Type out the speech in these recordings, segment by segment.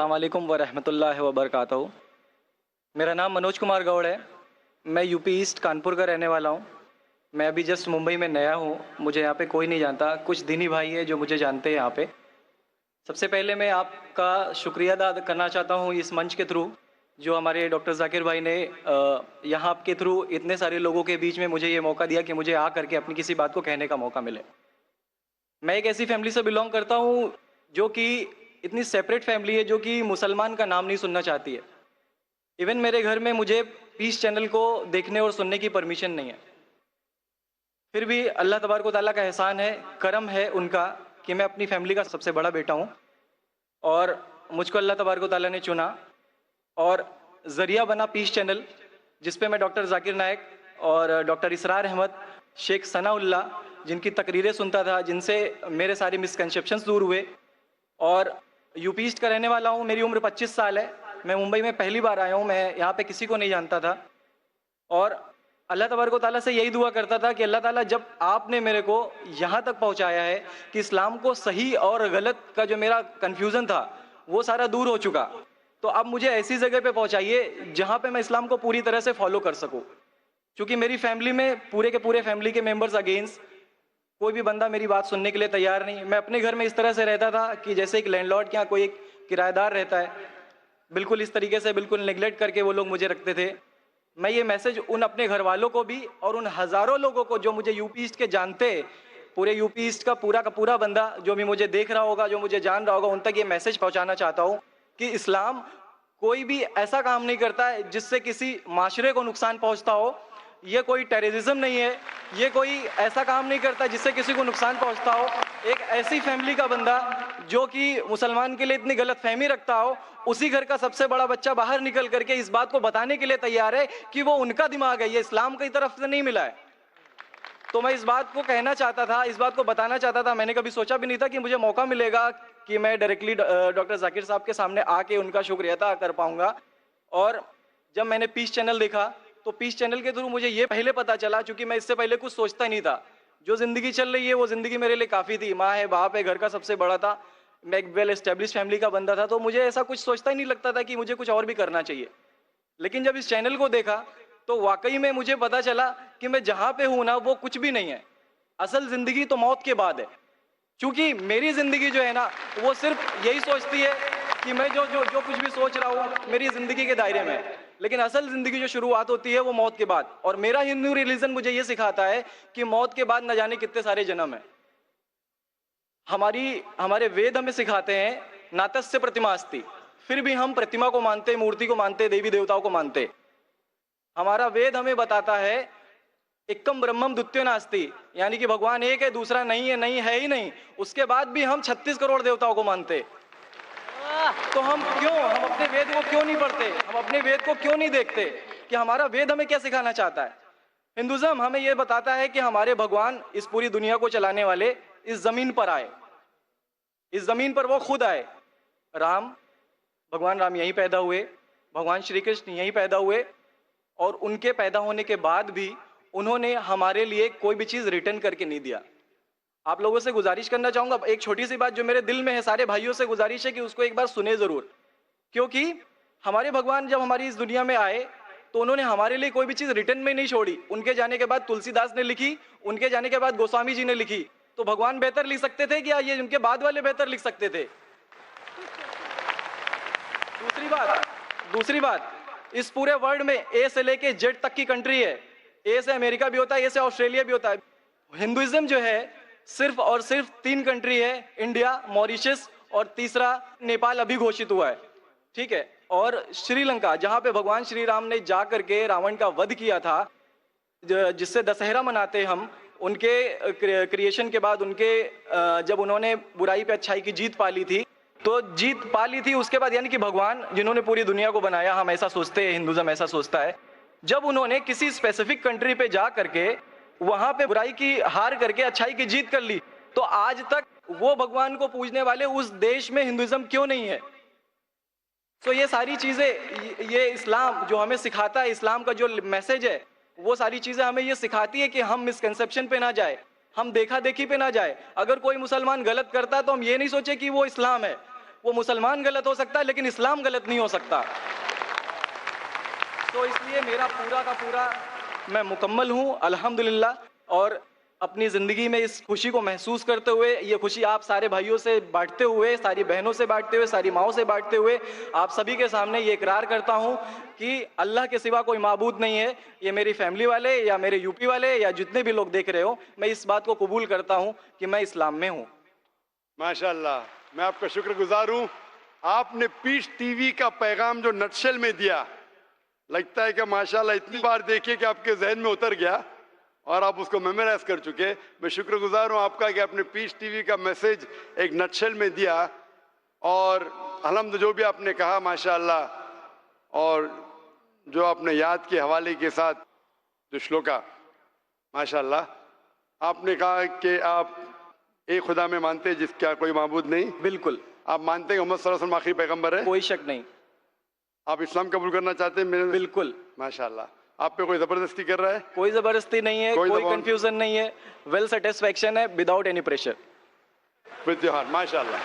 अस्सलाम वालेकुम वरहमतुल्लाहि वबरकातुहू। मेरा नाम मनोज कुमार गौड़ है। मैं यूपी ईस्ट कानपुर का रहने वाला हूँ। मैं अभी जस्ट मुंबई में नया हूँ। मुझे यहाँ पे कोई नहीं जानता, कुछ दीनी भाई है जो मुझे जानते हैं यहाँ पे। सबसे पहले मैं आपका शुक्रिया अदा करना चाहता हूँ इस मंच के थ्रू, जो हमारे डॉक्टर जाकिर भाई ने यहाँ के थ्रू इतने सारे लोगों के बीच में मुझे ये मौका दिया कि मुझे आ करके अपनी किसी बात को कहने का मौका मिले। मैं एक ऐसी फैमिली से बिलोंग करता हूँ जो कि इतनी सेपरेट फैमिली है, जो कि मुसलमान का नाम नहीं सुनना चाहती है। इवन मेरे घर में मुझे पीस चैनल को देखने और सुनने की परमिशन नहीं है। फिर भी अल्लाह तबारक व तआला का एहसान है, करम है उनका कि मैं अपनी फैमिली का सबसे बड़ा बेटा हूँ और मुझको अल्लाह तबारक व तआला ने चुना और ज़रिया बना पीस चैनल, जिस पे मैं डॉक्टर जाकिर नायक और डॉक्टर इसरार अहमद, शेख सनाउल्लाह, जिनकी तकरीरें सुनता था, जिनसे मेरे सारे मिसकंसेप्शंस दूर हुए। और यूपी ईस्ट का रहने वाला हूँ। मेरी उम्र 25 साल है। मैं मुंबई में पहली बार आया हूँ। मैं यहाँ पे किसी को नहीं जानता था और अल्लाह तबारक व तआला से यही दुआ करता था कि अल्लाह ताला, जब आपने मेरे को यहाँ तक पहुँचाया है कि इस्लाम को सही और गलत का जो मेरा कन्फ्यूज़न था वो सारा दूर हो चुका, तो अब मुझे ऐसी जगह पे पहुँचाइए जहाँ पे मैं इस्लाम को पूरी तरह से फॉलो कर सकूँ। क्योंकि मेरी फैमिली में पूरे के पूरे फैमिली के मेंबर्स अगेंस्ट, कोई भी बंदा मेरी बात सुनने के लिए तैयार नहीं। मैं अपने घर में इस तरह से रहता था कि जैसे एक लैंडलॉर्ड के यहाँ कोई एक किराएदार रहता है, बिल्कुल इस तरीके से बिल्कुल नेग्लेक्ट करके वो लोग मुझे रखते थे। मैं ये मैसेज उन अपने घर वालों को भी और उन हज़ारों लोगों को जो मुझे यूपी ईस्ट के जानते, पूरे यूपी ईस्ट का पूरा बंदा जो भी मुझे देख रहा होगा, जो मुझे जान रहा होगा, उन तक ये मैसेज पहुँचाना चाहता हूँ कि इस्लाम कोई भी ऐसा काम नहीं करता है जिससे किसी माशरे को नुकसान पहुँचता हो। ये कोई टेररिज्म नहीं है, ये कोई ऐसा काम नहीं करता जिससे किसी को नुकसान पहुंचता हो। एक ऐसी फैमिली का बंदा जो कि मुसलमान के लिए इतनी गलत फहमी रखता हो, उसी घर का सबसे बड़ा बच्चा बाहर निकल करके इस बात को बताने के लिए तैयार है कि वो उनका दिमाग है, ये इस्लाम की तरफ से नहीं मिला है। तो मैं इस बात को कहना चाहता था, इस बात को बताना चाहता था। मैंने कभी सोचा भी नहीं था कि मुझे मौका मिलेगा कि मैं डायरेक्टली डॉक्टर जाकिर साहब के सामने आके उनका शुक्रिया अदा कर पाऊंगा। और जब मैंने पीस चैनल देखा तो पीस चैनल के थ्रू मुझे ये पहले पता चला, क्योंकि मैं इससे पहले कुछ सोचता नहीं था। जो ज़िंदगी चल रही है वो ज़िंदगी मेरे लिए काफ़ी थी। माँ है, बाप है, घर का सबसे बड़ा था, मैं एक वेल एस्टेब्लिश फैमिली का बंदा था, तो मुझे ऐसा कुछ सोचता ही नहीं लगता था कि मुझे कुछ और भी करना चाहिए। लेकिन जब इस चैनल को देखा तो वाकई में मुझे पता चला कि मैं जहाँ पे हूँ ना, वो कुछ भी नहीं है। असल ज़िंदगी तो मौत के बाद है। क्योंकि मेरी ज़िंदगी जो है ना, वो सिर्फ यही सोचती है कि मैं जो जो जो कुछ भी सोच रहा हूँ मेरी ज़िंदगी के दायरे में है। लेकिन असल ज़िंदगी जो शुरुआत होती है वो मौत के बाद। और मेरा हिंदू रिलीजन मुझे ये सिखाता है कि मौत के बाद न जाने कितने सारे जन्म हैं। हमारे वेद हमें सिखाते हैं नातस्य प्रतिमा अस्ति, फिर भी हम प्रतिमा को मानते, मूर्ति को मानते, देवी देवताओं को मानते। हमारा वेद हमें बताता है एकम ब्रह्मम द्वितीयो नास्ति, यानी कि भगवान एक है, दूसरा नहीं है, नहीं है ही नहीं। उसके बाद भी हम 36 करोड़ देवताओं को मानते। तो हम अपने वेद को क्यों नहीं पढ़ते? हम अपने वेद को क्यों नहीं देखते कि हमारा वेद हमें क्या सिखाना चाहता है? हिंदुज़म हमें यह बताता है कि हमारे भगवान इस पूरी दुनिया को चलाने वाले इस जमीन पर आए। इस जमीन पर वो खुद आए। भगवान राम यहीं पैदा हुए, भगवान श्री कृष्ण यहीं पैदा हुए, और उनके पैदा होने के बाद भी उन्होंने हमारे लिए कोई भी चीज़ रिटर्न करके नहीं दिया। आप लोगों से गुजारिश करना चाहूंगा, एक छोटी सी बात जो मेरे दिल में है, सारे भाइयों से गुजारिश है कि उसको एक बार सुने जरूर। क्योंकि हमारे भगवान जब हमारी इस दुनिया में आए तो उन्होंने हमारे लिए कोई भी चीज रिटर्न में नहीं छोड़ी। उनके जाने के बाद तुलसीदास ने लिखी, उनके जाने के बाद गोस्वामी जी ने लिखी। तो भगवान बेहतर लिख सकते थे क्या ये उनके बाद वाले बेहतर लिख सकते थे? दूसरी बात, इस पूरे वर्ल्ड में ए से लेके जेड तक की कंट्री है। ए से अमेरिका भी होता है, ए से ऑस्ट्रेलिया भी होता है। हिंदुइज्म जो है सिर्फ और सिर्फ 3 कंट्री है, इंडिया, मॉरिशस और तीसरा नेपाल अभी घोषित हुआ है, ठीक है। और श्रीलंका, जहां पे भगवान श्री राम ने जा करके रावण का वध किया था, जिससे दशहरा मनाते हम, उनके क्रिएशन के बाद, जब उन्होंने बुराई पे अच्छाई की जीत पा ली थी, तो जीत पा ली थी उसके बाद, यानी कि भगवान जिन्होंने पूरी दुनिया को बनाया, हम ऐसा सोचते हैं, हिंदुज़म ऐसा सोचता है, जब उन्होंने किसी स्पेसिफिक कंट्री पे जा करके वहां पे बुराई की हार करके अच्छाई की जीत कर ली, तो आज तक वो भगवान को पूजने वाले उस देश में हिंदुइज्म क्यों नहीं है? तो ये सारी चीजें, ये इस्लाम जो हमें सिखाता है, इस्लाम का जो मैसेज है, वो सारी चीजें हमें ये सिखाती है कि हम मिसकंसेप्शन पे ना जाए, हम देखा देखी पे ना जाए। अगर कोई मुसलमान गलत करता है तो हम ये नहीं सोचे कि वो इस्लाम है, वो मुसलमान गलत हो सकता है लेकिन इस्लाम गलत नहीं हो सकता। तो इसलिए मेरा पूरा का पूरा मैं मुकम्मल हूँ अल्हम्दुलिल्लाह, और अपनी ज़िंदगी में इस खुशी को महसूस करते हुए, ये खुशी आप सारे भाइयों से बांटते हुए, सारी बहनों से बांटते हुए, सारी माँओं से बांटते हुए, आप सभी के सामने ये इकरार करता हूँ कि अल्लाह के सिवा कोई माबूद नहीं है। ये मेरी फैमिली वाले या मेरे यूपी वाले या जितने भी लोग देख रहे हो, मैं इस बात को कबूल करता हूँ कि मैं इस्लाम में हूँ। माशाल्लाह, मैं आपका शुक्रगुजार हूँ। आपने पीस टीवी का पैगाम जो नटशेल में दिया, लगता है कि माशाल्लाह इतनी बार देखिए कि आपके जहन में उतर गया और आप उसको मेमोराइज कर चुके। मैं शुक्रगुजार हूँ आपका कि आपने पीस टीवी का मैसेज एक नटशेल में दिया, और अल्हम्दुलिल्लाह जो भी आपने कहा माशाल्लाह, और जो आपने याद के हवाले के साथ जो श्लोका, माशाल्लाह आपने कहा कि आप एक खुदा में मानते हैं जिसका कोई माबूद नहीं। बिल्कुल, आप मानते हैं मोहम्मद सल्लल्लाहु अलैहि वसल्लम आखिरी पैगंबर है। कोई शक नहीं। आप इस्लाम कबूल करना चाहते हैं मेरे? बिल्कुल, माशाल्लाह। आप पे कोई जबरदस्ती कर रहा है? कोई जबरदस्ती नहीं है, कोई कंफ्यूजन नहीं है, वेल सेटिस्फैक्शन है without any pressure. With your heart, माशाल्लाह।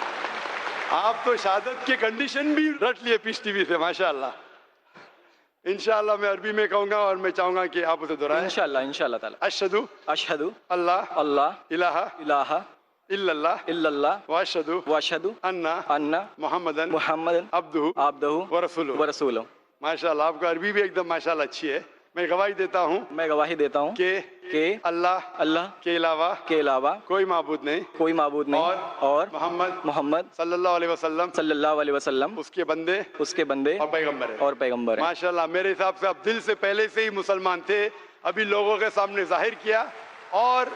आप तो शहादत के कंडीशन भी रट लिए पीस टीवी से, माशाल्लाह। इंशाल्लाह मैं अरबी में कहूंगा और मैं चाहूंगा कि आप उसे दोहराएं। इंशाल्लाह, इंशाल्लाह ताला। अशहदु अशहदु अल्लाह अल्लाह इलाहा इलाहा इल्लल्लाह इल्लल्लाह व अशहदु व अशहदु अन्ना अन्ना मुहम्मदन मुहम्मदन अब्दुहु अब्दुहु व रसूलुहु। व रसूलुहु। माशाल्लाह, आपका अरबी भी एकदम माशाल्लाह अच्छी है। मैं गवाही देता हूँ मैं गवाही देता हूँ कि अल्लाह के अलावा कोई माबूद नहीं, कोई माबूद नहीं, और मोहम्मद सल्लल्लाहु अलैहि वसल्लम उसके बंदे और पैगंबर है। माशाल्लाह, मेरे हिसाब से आप दिल से पहले से ही मुसलमान थे, अभी लोगों के सामने जाहिर किया। और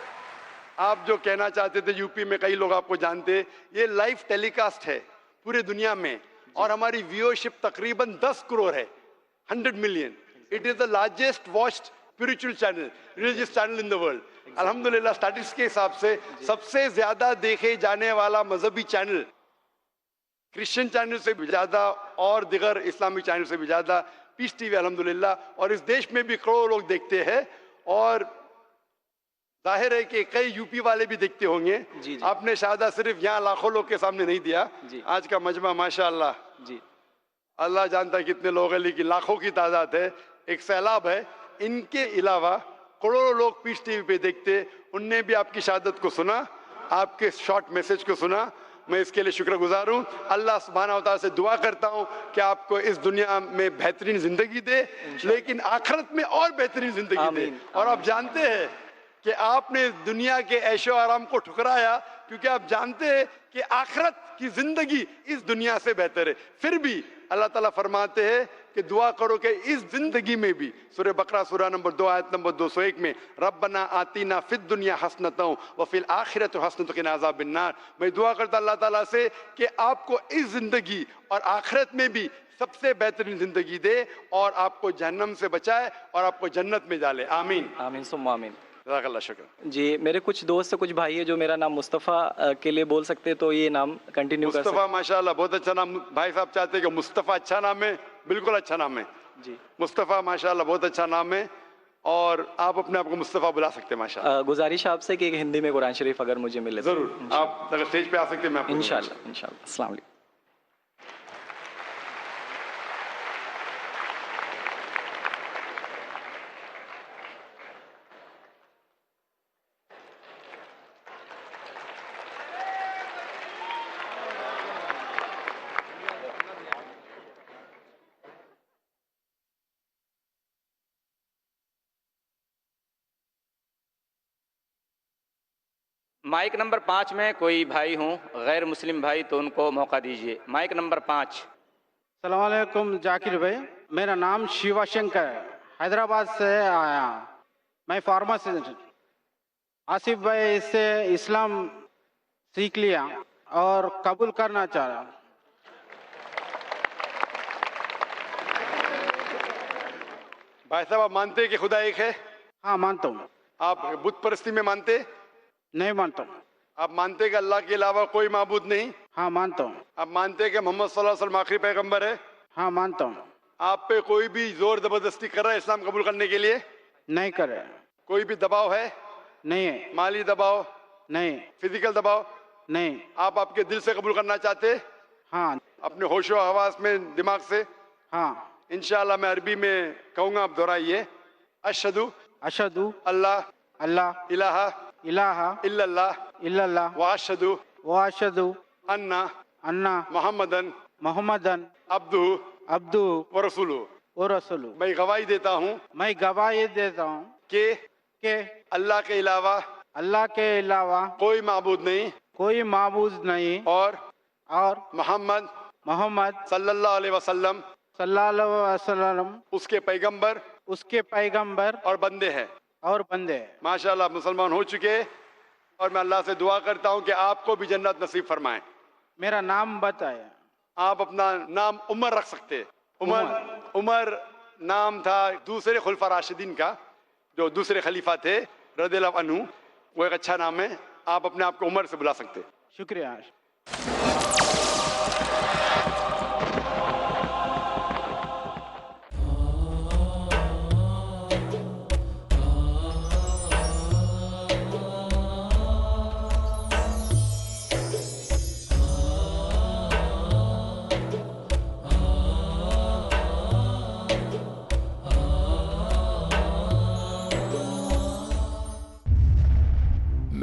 आप जो कहना चाहते थे, यूपी में कई लोग आपको जानते, ये लाइव टेलीकास्ट है पूरे दुनिया में, और हमारी व्यूअरशिप तकरीबन 10 करोड़ है, 100 million. It is the largest watched spiritual channel, religious channel in the world. अल्हम्दुलिल्लाह, स्टैटिस्टिक्स के हिसाब से सबसे ज्यादा देखे जाने वाला मजहबी चैनल, क्रिश्चियन चैनल से भी ज्यादा और दिगर इस्लामिक चैनल से भी ज्यादा पीस टीवी अल्हम्दुलिल्लाह। और इस देश में भी करोड़ों लोग देखते हैं, और जाहिर है कि कई यूपी वाले भी देखते होंगे। जी। आपने शहादा सिर्फ यहाँ लाखों लोग के सामने नहीं दिया, आज का मजमा माशाल्लाह जी, अल्लाह जानता है कितने लोग हैं, लेकिन लाखों की तादाद है, एक सैलाब है। इनके अलावा करोड़ों लोग पीस टीवी पे देखते, उनने भी आपकी शहादत को सुना, आपके शॉर्ट मैसेज को सुना। मैं इसके लिए शुक्रगुजार हूँ। अल्लाह सुब्हानहू व तआला से दुआ करता हूँ कि आपको इस दुनिया में बेहतरीन जिंदगी दे, लेकिन आखिरत में और बेहतरीन जिंदगी दे। और आप जानते हैं कि आपने दुनिया के ऐशो आराम को ठुकराया, क्योंकि आप जानते हैं कि आखिरत की जिंदगी इस दुनिया से बेहतर है। फिर भी अल्लाह ताला फरमाते हैं कि दुआ करो कि इस जिंदगी में भी, सूरह बकरा सूरह नंबर 2 आयत नंबर 201 में, रब्बना आतीना फिद दुनिया हसनतों व फिल आखिरत हसनतों क़िना अज़ाबिन नार। मैं दुआ करता अल्लाह ताला से कि आपको इस जिंदगी और आखिरत में भी सबसे बेहतरीन जिंदगी दे, और आपको जहन्नम से बचाए और आपको जन्नत में डाले। आमीन आमीन सुम्मा आमीन। जज़ाकल्लाह शुक्र। जी, मेरे कुछ दोस्त, कुछ भाई है जो मेरा नाम मुस्तफ़ा के लिए बोल सकते हैं, तो ये नाम कंटिन्यू कर सकते। मुस्तफ़ा माशाल्लाह बहुत अच्छा नाम। भाई साहब चाहते हैं कि मुस्तफ़ा अच्छा नाम है, बिल्कुल अच्छा नाम है जी। मुस्तफ़ा माशाल्लाह बहुत अच्छा नाम है, और आप अपने आप को मुस्तफ़ा बुला सकते हैं माशाल्लाह। गुजारिश आपसे कि एक हिंदी में कुरान शरीफ अगर मुझे मिले तो। जरूर, आप अगर स्टेज पे आ सकते हैं मैं आपको इंशाल्लाह इंशाल्लाह। अस्सलाम वालेकुम। माइक नंबर 5 में कोई भाई हों गैर मुस्लिम भाई तो उनको मौका दीजिए। Mic number 5। अस्सलाम वालेकुम जाकिर भाई, मेरा नाम शिवा शंकर है, हैदराबाद से आया। मैं फार्मासिस्ट। आसिफ भाई इससे इस्लाम सीख लिया और कबूल करना चाह रहा। भाई साहब, आप मानते हैं कि खुदा एक है? हाँ मानता हूँ। आप बुत परस्ती में मानते? नहीं मानता हूँ। आप मानते हैं कि अल्लाह के अलावा कोई माबूद नहीं? हाँ मानता हूँ। आप मानते हैं कि मोहम्मद सल्लल्लाहु अलैहि वसल्लम आखिरी पैगंबर है? हाँ मानता हूँ। आप पे कोई भी जोर जबरदस्ती कर रहा है इस्लाम कबूल करने के लिए? नहीं करे। कोई भी दबाव है? नहीं है। माली दबाव? नहीं। फिजिकल दबाव? नहीं। आप आपके दिल से कबूल करना चाहते? हाँ अपने होशो हवास में दिमाग से हाँ। इंशाल्लाह मैं अरबी में कहूंगा, आप दोहराइए। अशहदु अशहदु अल्लाह अल्लाह इलाहा इलाहा इल्लल्लाह इल्लल्लाह व अशहदु व अशहदु अन्ना अन्ना मोहम्मदन मोहम्मदन अब्दुहु अब्दू व रसूलुहु। व रसूलु। मैं गवाही देता हूँ मैं गवाही देता हूँ कि अल्लाह के अलावा कोई माबूद नहीं कोई माबूद नहीं और और मोहम्मद मोहम्मद सल्लल्लाहु अलैहि वसल्लम सल्लल्लाहु अलैहि वसल्लम उसके पैगंबर उसके पैगंबर और बंदे हैं। और बंदे। माशाल्लाह मुसलमान हो चुके, और मैं अल्लाह से दुआ करता हूँ कि आपको भी जन्नत नसीब फरमाए। मेरा नाम बताया। आप अपना नाम उमर रख सकते हैं। उमर नाम था दूसरे खुलफा राशिदीन का, जो दूसरे खलीफा थे रदियल्लाहु अन्हु। वो एक अच्छा नाम है, आप अपने आप को उमर से बुला सकते हैं। शुक्रिया।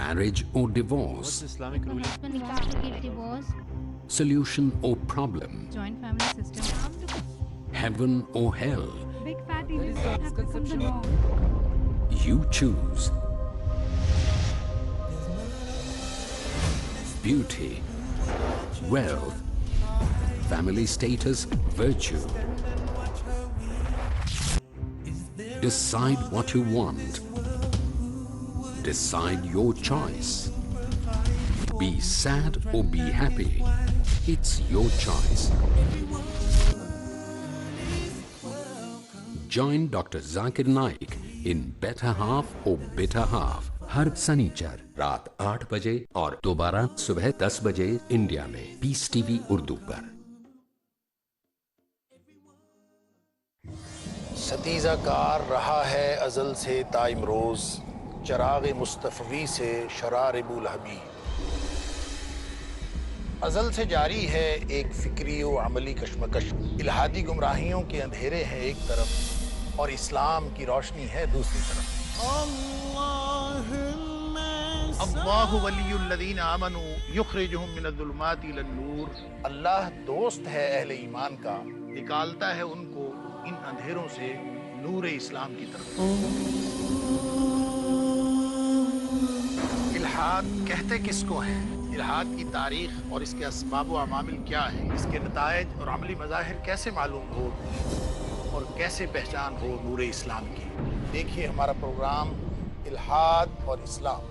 Marriage or divorce? Islamic ruling. Husband wants to get divorced. Solution or problem? Joint family system. Heaven or hell? Big fatty results have become the norm. You choose. Beauty, wealth, family status, virtue. Decide what you want. Decide your choice. Be sad or be happy. It's your choice. Join Dr. Zakir Naik in Better Half or Bitter Half हर शनिचर रात 8 बजे और दोबारा सुबह 10 बजे India में piece TV Urdu पर। Satija car रहा है अजल से ताइमरोज, चराग मुस्तफवी से शरारिबुल हबीब। अजल से जारी है एक फिक्री व अमली कशमकश। इल्हादी गुमराहियों के अंधेरे हैं एक तरफ और इस्लाम की रोशनी है दूसरी तरफ। अल्लाहु वलियुल्लज़ीना आमनू युखरिजुहुम मिनज़्ज़ुलुमाति इलन-नूर। अल्लाह दोस्त है अहले ईमान का, निकालता है उनको इन अंधेरों से नूर इस्लाम की तरफ। इल्हाद कहते किसको है? इल्हाद की तारीख और इसके असबाब व अमामिल क्या है, इसके नताइज और अमली मज़ाहिर कैसे मालूम हो और कैसे पहचान हो नूर इस्लाम की। देखिए हमारा प्रोग्राम इल्हाद और इस्लाम।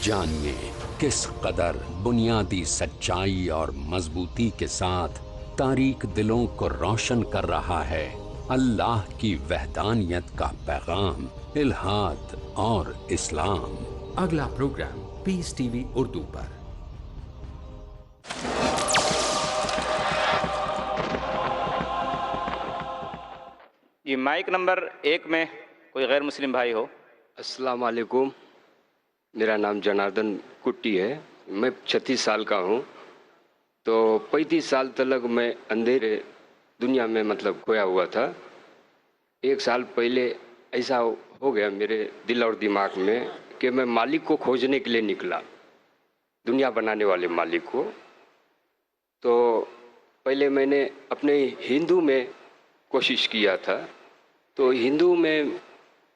जानिए किस कदर बुनियादी सच्चाई और मजबूती के साथ तारीक दिलों को रोशन कर रहा है अल्लाह की वहदानियत का पैगाम, इल्हाद और इस्लाम। अगला प्रोग्राम पीस टीवी उर्दू पर। ये माइक नंबर 1 में कोई गैर मुस्लिम भाई हो। अस्सलाम वालेकुम, मेरा नाम जनार्दन कुट्टी है। मैं 36 साल का हूँ। तो 35 साल तक मैं अंधेरे दुनिया में मतलब खोया हुआ था। 1 साल पहले ऐसा हो गया मेरे दिल और दिमाग में कि मैं मालिक को खोजने के लिए निकला, दुनिया बनाने वाले मालिक को। तो पहले मैंने अपने हिंदू में कोशिश किया था, तो हिंदू में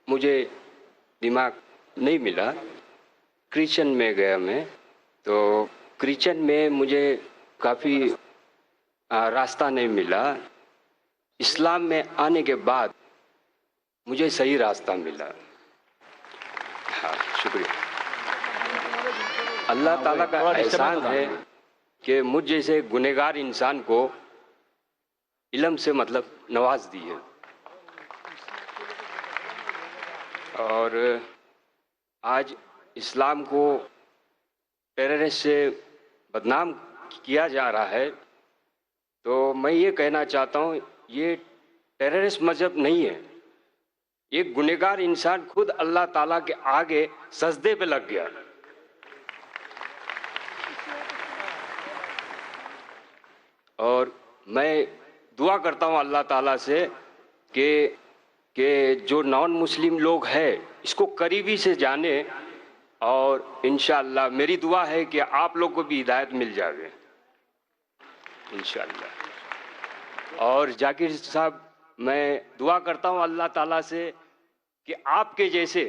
मुझे दिमाग नहीं मिला। क्रिश्चियन में गया मैं, तो क्रिश्चियन में मुझे काफ़ी रास्ता नहीं मिला। इस्लाम में आने के बाद मुझे सही रास्ता मिला। हाँ, शुक्रिया। अल्लाह ताला का एहसान है कि मुझ जैसे गुनहगार इंसान को इल्म से मतलब नवाज दी है। और आज इस्लाम को टेररिस्ट से बदनाम किया जा रहा है, तो मैं ये कहना चाहता हूँ ये टेररिस्ट मजहब नहीं है। एक गुनहगार इंसान खुद अल्लाह ताला के आगे सजदे पे लग गया। और मैं दुआ करता हूँ अल्लाह ताला से कि जो नॉन मुस्लिम लोग हैं इसको करीबी से जाने, और इंशाअल्लाह मेरी दुआ है कि आप लोग को भी हिदायत मिल जाए इंशाअल्लाह। और जाकिर साहब, मैं दुआ करता हूँ अल्लाह ताला से कि आपके जैसे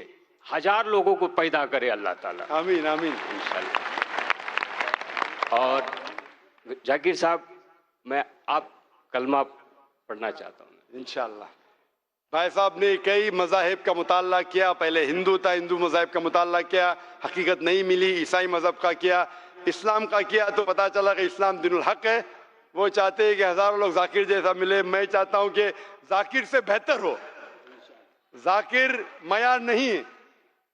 1000 लोगों को पैदा करे अल्लाह ताला। आमीन आमीन इंशाअल्लाह। और जाकिर साहब, मैं आप कलमा पढ़ना चाहता हूँ इंशाअल्लाह। भाई साहब ने कई मज़ाहिब का मुताला किया, पहले हिंदू था, हिंदू मज़ाहिब का मुताला किया, हकीकत नहीं मिली, ईसाई मज़हब का किया, इस्लाम का किया, तो पता चला कि इस्लाम दिनुल हक है। वो चाहते हैं कि हज़ारों लोग जाकिर जैसा मिले, मैं चाहता हूँ कि जाकिर से बेहतर हो। जाकिर मयार नहीं है,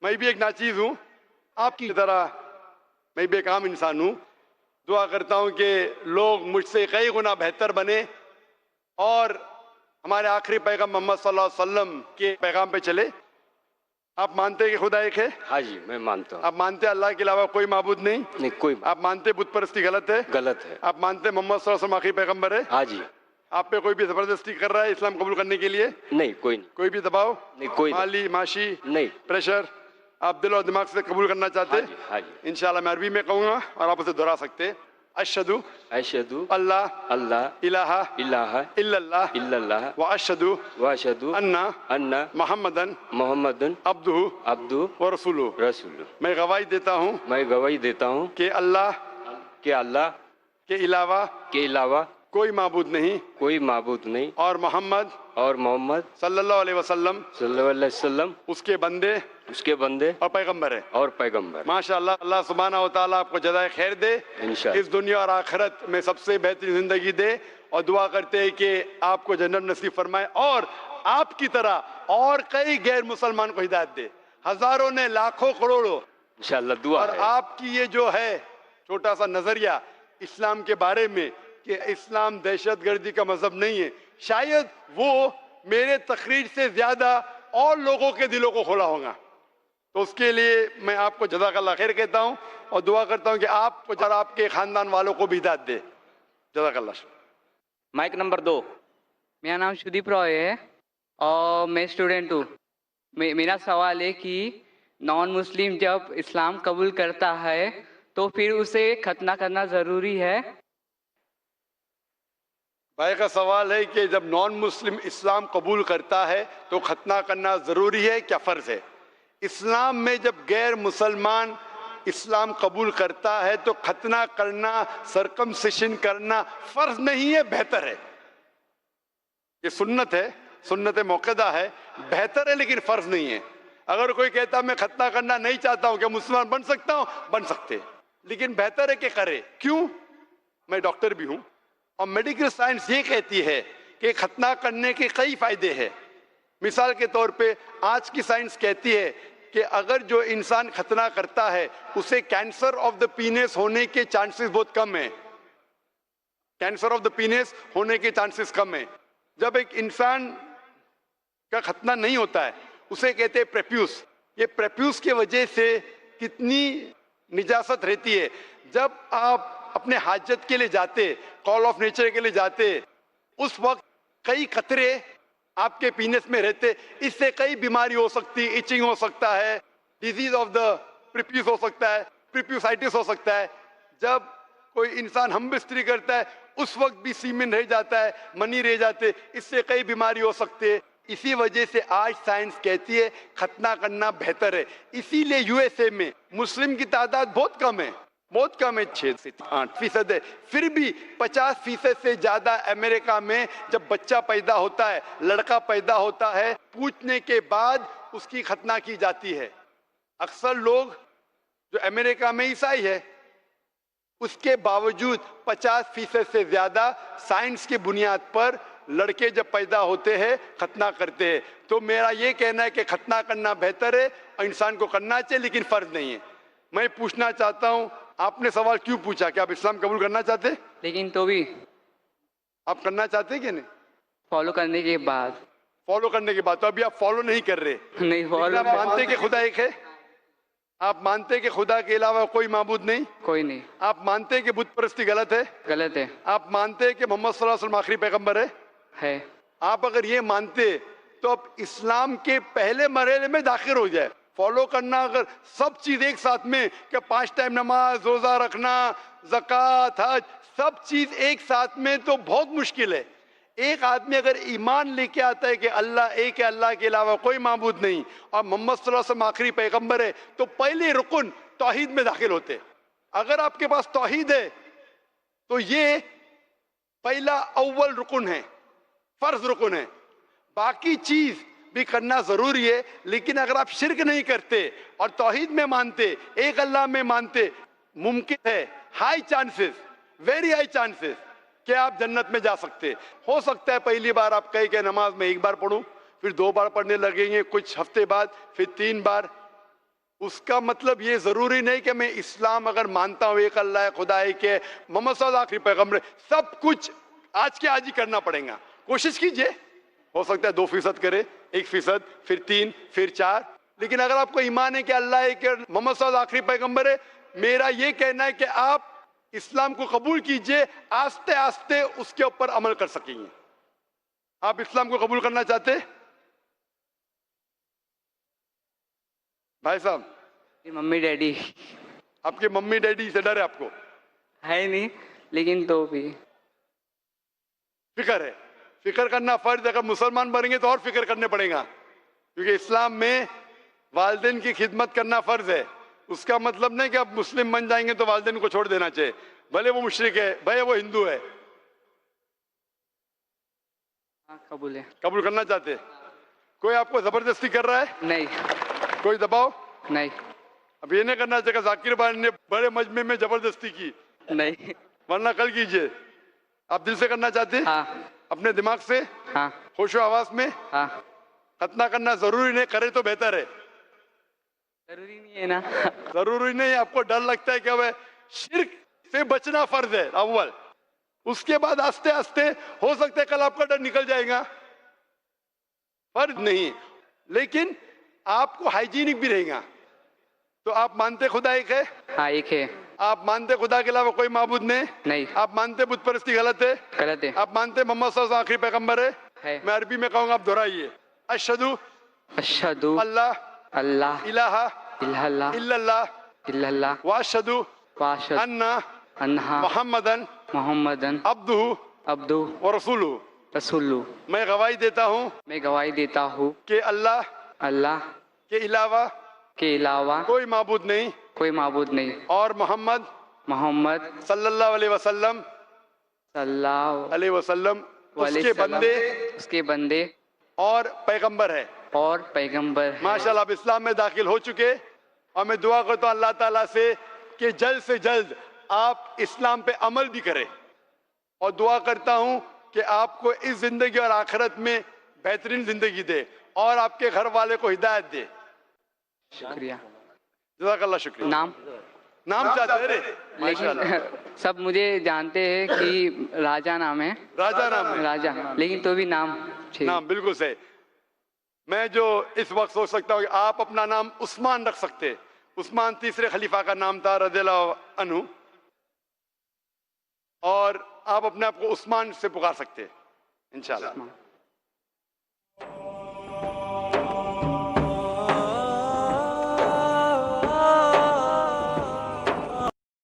मैं भी एक नाचीज़ हूँ आपकी तरह, मैं भी एक आम इंसान हूँ। दुआ करता हूँ कि लोग मुझसे कई गुना बेहतर बने और हमारे आखिरी पैगाम मोहम्मद सल्लल्लाहु अलैहि वसल्लम के पैगाम पे चले। आप मानते हैं कि खुदा एक है? हाँ जी, मैं मानता हूँ। आप मानते हैं अल्लाह के अलावा कोई माबूद नहीं? नहीं, कोई। आप मानते बुत परस्ती गलत है? गलत है। आप मानते हैं मोहम्मद सल्लल्लाहु अलैहि वसल्लम आखिरी पैगंबर है? हाँ जी। आप पे कोई भी जबरदस्ती कर रहा है इस्लाम कबूल करने के लिए? नहीं, कोई नहीं। कोई भी दबाव नहीं, कोई माली माशी नहीं, प्रेशर? आप दिल और दिमाग से कबूल करना चाहते? हाँ जी, हाँ जी। इंशाल्लाह मैं अरबी में कहूंगा और आप उसे दोहरा सकते हैं। अशहदु अशहदु अल्लाह अल्लाह इलाहा इलाहा इल्लल्लाह इल्लल्लाह व अशहदु व अशहदु अन्ना मोहम्मदन मोहम्मदन अब्दुहु व रसूलुहु। मैं गवाही देता हूँ कि अल्लाह के अलावा कोई माबूद नहीं और मोहम्मद सल्लल्लाहु अलैहि वसल्लम उसके बंदे और पैगंबर है। माशाअल्लाह, अल्लाह सुब्हानहू व तआला आपको जज़ाए खैर दे, इस दुनिया और आखिरत में सबसे बेहतरीन जिंदगी दे, और दुआ करते हैं कि आपको जन्नत नसीब फरमाए और आपकी तरह और कई गैर मुसलमान को हिदायत दे। हजारों ने, लाखों, करोड़ों इंशाअल्लाह दुआ और है। आपकी ये जो है छोटा सा नजरिया इस्लाम के बारे में कि इस्लाम दहशतगर्दी का मजहब नहीं है, शायद वो मेरे तकरीर से ज्यादा और लोगों के दिलों को खोला होगा। तो उसके लिए मैं आपको जज़ाकल्लाह खैर कहता हूँ और दुआ करता हूँ कि आपको और आपके खानदान वालों को भी हिदायत दे। जज़ाकल्लाह। Mike number 2। मेरा नाम शुदीप रॉय है और मैं स्टूडेंट हूँ। मेरा सवाल है कि नॉन मुस्लिम जब इस्लाम कबूल करता है तो फिर उसे खतना करना ज़रूरी है? भाई का सवाल है कि जब नॉन मुस्लिम इस्लाम कबूल करता है तो खतना करना ज़रूरी है, क्या फ़र्ज़ है? इस्लाम में जब गैर मुसलमान इस्लाम कबूल करता है तो खतना करना, सरकमसिशन करना फ़र्ज़ नहीं है, बेहतर है। ये सुन्नत है, सुन्नत मौक़दा है, बेहतर है, लेकिन फ़र्ज़ नहीं है। अगर कोई कहता मैं खतना करना नहीं चाहता हूँ, क्या मुसलमान बन सकता हूँ? बन सकते, लेकिन बेहतर है कि करे। क्यों? मैं डॉक्टर भी हूँ और मेडिकल साइंस ये कहती है कि खतना करने के कई फायदे हैं। मिसाल के तौर पे आज की साइंस कहती है कि अगर जो इंसान खतना करता है उसे कैंसर ऑफ द पीनेस होने के चांसेस बहुत कम है। कैंसर ऑफ द पीनेस होने के चांसेस कम है। जब एक इंसान का खतना नहीं होता है उसे कहते हैं प्रेप्यूस। ये प्रेप्यूस की वजह से कितनी निजासत रहती है। जब आप अपने हाजत के लिए जाते, कॉल ऑफ नेचर के लिए जाते, उस वक्त कई खतरे आपके पीनेस में रहते, इससे कई बीमारी हो सकती, इचिंग हो सकता है, डिजीज ऑफ द प्रिप्यूस हो सकता है, प्रिप्यूसाइटिस हो सकता है। जब कोई इंसान हम बिस्तरी करता है उस वक्त भी सीमेन रह जाता है, मनी रह जाते, इससे कई बीमारी हो सकती है। इसी वजह से आज साइंस कहती है खतना करना बेहतर है। इसीलिए यूएसए में मुस्लिम की तादाद बहुत कम है, बहुत कम है, 6 से 8% है। फिर भी 50% से ज्यादा अमेरिका में जब बच्चा पैदा होता है, लड़का पैदा होता है, पूछने के बाद उसकी खतना की जाती है। अक्सर लोग जो अमेरिका में ईसाई है उसके बावजूद 50% से ज्यादा साइंस की बुनियाद पर लड़के जब पैदा होते हैं खतना करते हैं। तो मेरा ये कहना है कि खतना करना बेहतर है और इंसान को करना चाहिए, लेकिन फर्ज नहीं है। मैं पूछना चाहता हूँ, आपने सवाल क्यों पूछा कि आप इस्लाम कबूल करना चाहते? लेकिन तो भी आप करना चाहते कि नहीं? फॉलो करने के बाद। फॉलो करने के बाद तो अभी आप फॉलो नहीं कर रहे। नहीं फॉलो। आप मानते कि खुदा एक है? आप मानते हैं कि खुदा के अलावा कोई माबूद नहीं? कोई नहीं। आप मानते हैं कि बुत परस्ती गलत है? गलत है। आप मानते हैं कि मोहम्मद सल्लल्लाहु अलैहि वसल्लम आखिरी पैगंबर है? है। आप अगर ये मानते तो अब इस्लाम के पहले मरहले में दाखिल हो जाए। फॉलो करना अगर सब चीज एक साथ में कि 5 टाइम नमाज, रोजा रखना, ज़कात, हज, सब चीज एक साथ में तो बहुत मुश्किल है। एक आदमी अगर ईमान लेके आता है कि अल्लाह एक है, अल्लाह के अलावा कोई माबूद नहीं और मोहम्मद सल्लल्लाहु अलैहि वसल्लम आखिरी पैगंबर है, तो पहले रुकन तौहीद में दाखिल होते। अगर आपके पास तौहीद है तो ये पहला अव्वल रुकन है, फर्ज रुकन है। बाकी चीज भी करना जरूरी है, लेकिन अगर आप शिरक नहीं करते और तौहीद में मानते, एक अल्लाह में मानते, मुमकिन है, high chances, very high chances कि आप जन्नत में जा सकते। हो सकता है पहली बार आप कहे कि नमाज में 1 बार पढ़ूं, फिर 2 बार पढ़ने लगेंगे, कुछ हफ्ते बाद फिर 3 बार। उसका मतलब ये जरूरी नहीं कि मैं इस्लाम अगर मानता हूं एक अल्लाह है, खुदा एक है, मोहम्मद सल्लल्लाहु अलैहि वसल्लम आखिरी पैगंबर है, सब कुछ आज के आज ही करना पड़ेगा। कोशिश कीजिए, हो सकता है 2% करे, 1%, फिर 3, फिर 4। लेकिन अगर आपको ईमान है कि अल्लाह एक है, मोहम्मद सल्लल्लाहु अलैहि वसल्लम आखिरी पैगंबर है, मेरा ये कहना है कि आप इस्लाम को कबूल कीजिए, आस्ते आस्ते उसके ऊपर अमल कर सकेंगे। आप इस्लाम को कबूल करना चाहते? भाई साहब, मम्मी डैडी। आपके मम्मी डैडी से डर है आपको? है नहीं, लेकिन तो भी फिक्र है। फिक्र करना फर्ज, अगर मुसलमान बनेंगे तो और फिक्र करने पड़ेगा, क्योंकि इस्लाम में वालिदैन की खिदमत करना फर्ज है। उसका मतलब नहीं कि आप मुस्लिम बन जाएंगे तो वालिदैन को छोड़ देना चाहिए, भले वो मुशरिक है, भले वो हिंदू है। हाँ, कबूल है। कबूल करना चाहते? कोई आपको जबरदस्ती कर रहा है? नहीं। कोई दबाव नहीं। अब ये नहीं करना चाहिए जाकिर भाई ने बड़े मजमे में जबरदस्ती की, नहीं, वरना कल कीजिए। आप दिल से करना चाहते? हाँ। अपने दिमाग से? हाँ। होशो आवाज में? हाँ। खतना करना जरूरी नहीं, करे तो बेहतर है। जरूरी नहीं है ना? जरूरी नहीं। आपको डर लगता है कि अब शिर्क से बचना फर्ज है अव्वल, उसके बाद आस्ते आस्ते हो सकता है कल आपका डर निकल जाएगा। फर्ज नहीं, लेकिन आपको हाइजीनिक भी रहेगा। तो आप मानते खुदा एक है? हाँ, एक है। आप मानते खुदा के अलावा कोई माबूद नहीं? आप मानते बुत परस्ती गलत है? गलत है। आप मानते मोहम्मद सल्लल्लाहु अलैहि वसल्लम आखिरी पैगंबर है? मैं अरबी में कहूंगा, आप दोहराइए। अशहदु अशहदु अल्लाह अल्लाह इलाहा इल्लल्लाह इल्लल्लाह व अशहदु अन्ना मुहम्मदन अब्दुहु व रसूलुहु। मैं गवाही देता हूँ कि अल्लाह के अलावा कोई माबूद नहीं और मोहम्मद सल्लल्लाहु अलैहि वसल्लम उसके बंदे और पैगंबर है। माशाल्लाह आप इस्लाम में दाखिल हो चुके, और मैं दुआ करता हूँ अल्लाह ताला से जल्द आप इस्लाम पे अमल भी करें, और दुआ करता हूँ कि आपको इस जिंदगी और आखिरत में बेहतरीन जिंदगी दे और आपके घर वाले को हिदायत दे। शुक्रिया। जज़ाकल्लाह। शुक्रिया। नाम चाहते रे? लेकिन सब मुझे जानते हैं कि राजा नाम है। राजा, लेकिन तो भी नाम बिल्कुल सही। मैं जो इस वक्त सोच सकता हूँ कि आप अपना नाम उस्मान रख सकते। उस्मान तीसरे खलीफा का नाम था रज़ियल्लाहु अन्हु, और आप अपने आप को उस्मान से पुकार सकते इंशाल्लाह।